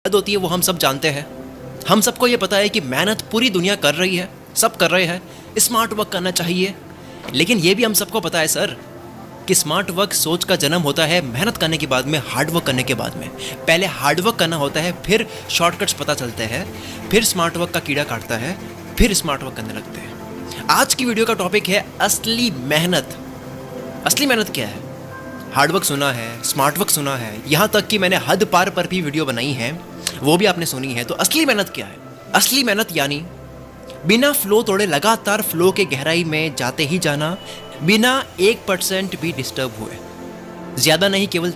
मेहनत होती है वो हम सब जानते हैं। हम सबको ये पता है कि मेहनत पूरी दुनिया कर रही है, सब कर रहे हैं, स्मार्ट वर्क करना चाहिए। लेकिन ये भी हम सबको पता है सर कि स्मार्ट वर्क सोच का जन्म होता है मेहनत करने के बाद में, हार्ड वर्क करने के बाद में। पहले हार्ड वर्क करना होता है, फिर शॉर्टकट्स पता चलते हैं, फिर स्मार्ट वर्क का कीड़ा काटता है, फिर स्मार्ट वर्क करने लगते हैं। आज की वीडियो का टॉपिक है असली मेहनत। असली मेहनत क्या है? हार्ड वर्क सुना है, स्मार्ट वर्क सुना है, यहाँ तक कि मैंने हद पार पर भी वीडियो बनाई है, वो भी आपने सुनी है। तो असली मेहनत क्या है? असली मेहनत यानी बिना फ्लो तोड़े लगातार फ्लो के गहराई में जाते ही जाना, बिना 1% भी डिस्टर्ब हुए। ज़्यादा नहीं, केवल